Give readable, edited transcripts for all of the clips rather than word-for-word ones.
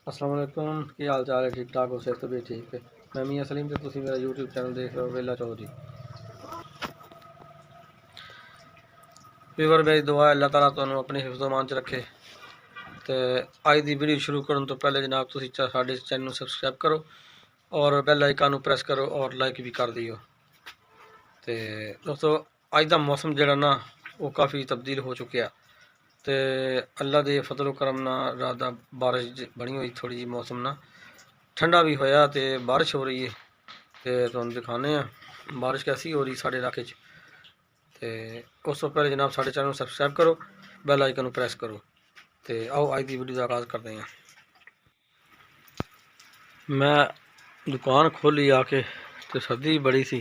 अस्सलाम वालेकुम, की हाल चाल है? ठीक ठाक हो? सेहत भी ठीक है। मैं मियां सलीम ते तुसीं मेरा यूट्यूब चैनल देख रहे हो वेला चौधरी। व्यूअर मेरी दुआ है अल्लाह ताला तुहानू अपने हिफ्ज़ मान च रखे। तो अज की वीडियो शुरू करने तो पहले जनाब तुसीं साडे चैनल सबसक्राइब करो और बैल आइकन प्रेस करो और लाइक भी कर दियो। तो दोस्तों अज का मौसम जिहड़ा ना वो काफ़ी तब्दील हो चुका। तो अल्लाह के फजलो करम नाल रात बारिश बनी हुई, थोड़ी जी मौसम ना ठंडा भी होया तो बारिश हो रही है। तो तुहानू दिखाने बारिश कैसी हो रही साढ़े इलाके। तो उस तो पहले जनाब साढ़े चैनल सबसक्राइब करो, बैल आइकन प्रेस करो। तो आओ अज की वीडियो का आगाज़ करते हैं। मैं दुकान खोली आके तो सर्दी बड़ी सी,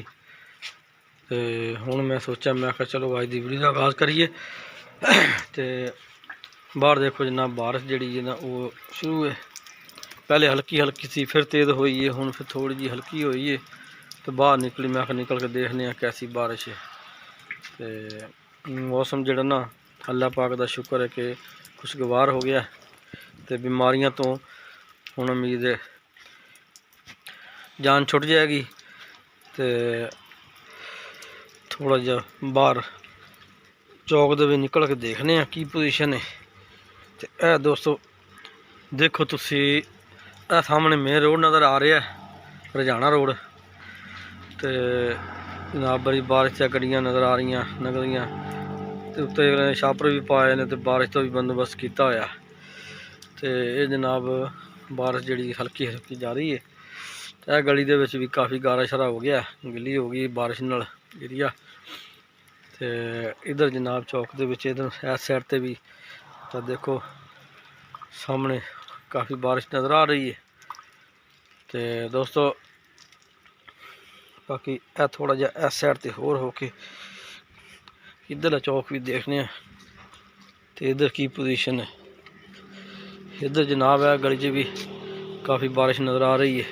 तो हुण मैं सोचा मैं आखिया चलो अज की वीडियो का आगाज़ करिए। तो बाहर देखो जनाब बारिश जी है ना वो शुरू है। पहले हल्की हल्की सी, फिर तेज़ हुई है, हुण फिर थोड़ी जी हल्की हुई है। तो बाहर निकली, मैं आखिया निकल के देखने कैसी बारिश है। तो मौसम जड़ा ना अल्लाह पाक का शुक्र है कि खुशगवार हो गया। तो बीमारियां तो हुण उम्मीद है जान छुट जाएगी। तो थोड़ा जा बाहर चौक दे निकल के देखने की पोजीशन है। तो यह दोस्तों देखो तुसी सामने मेन रोड नज़र आ रहा है, रजाना रोड। तो जनाब बड़ी बारिश से गड्डियां नज़र आ रही नगदियाँ। तो उत्ते छापर भी पाए ने, तो बारिश तो भी बंदोबस्त किया होया। तो ये जनाब बारिश जी हल्की हल्की जा रही है। तो यह गली दे भी काफ़ी गारा शारा हो गया, गिली हो गई बारिश नाल एरिया। तो इधर जनाब चौक के इधर इस साइड पर भी तो देखो सामने काफ़ी बारिश नज़र आ रही है। तो दोस्तों बाकी यह थोड़ा जहा इस साइड पर होर हो के इधर चौक भी देखने। तो इधर की पोजीशन है, इधर जनाब है गली च भी काफ़ी बारिश नज़र आ रही है।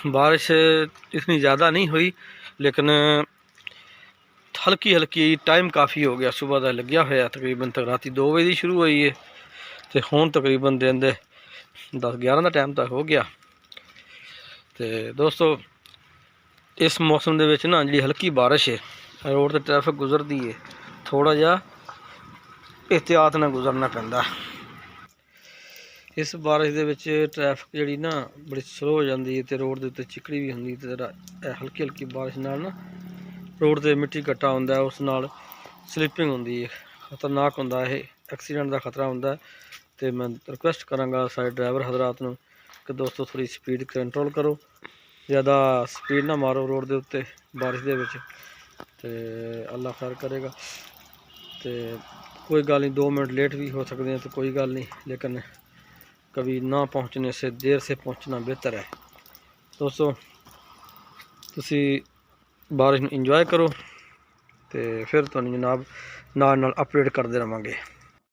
बारिश इतनी ज़्यादा नहीं हुई, लेकिन हल्की हल्की टाइम काफ़ी हो गया। सुबह का लग्या होया तकरीबन तक रात 2 बजे शुरू हुई है। तो हुण तकरीबन दिन दे 10-11 का टाइम तक हो गया। तो दोस्तों इस मौसम के ना जी हल्की बारिश है, रोड तो ट्रैफिक गुजरती है, थोड़ा जा एहतियात ना गुजरना पैंदा। इस बारिश के ट्रैफिक जी ना बड़ी स्लो हो जाती है। तो रोड के उत्ते चिकड़ी भी होंगी। तो हल्की हल्की बारिश नाल ना रोड से मिट्टी कट्टा होंदा है, उस नाल स्लिपिंग होंदी है, खतरनाक होंदा है, एक्सीडेंट का खतरा होंदा है। तो मैं रिक्वेस्ट कराँगा सारे ड्राइवर हजरात नूं कि दोस्तों थोड़ी स्पीड कंट्रोल करो, ज़्यादा स्पीड ना मारो रोड के उत्ते बारिश दे विच। तो अल्लाह खैर करेगा। तो कोई गल नहीं, 2 मिनट लेट भी हो सकते हैं तो कोई गल नहीं, लेकिन कभी ना पहुंचने से देर से पहुंचना बेहतर है। दोस्तों तुसी बारिश इंजॉय करो, तो फिर तुहानू जनाब नाल अपडेट करते रहांगे।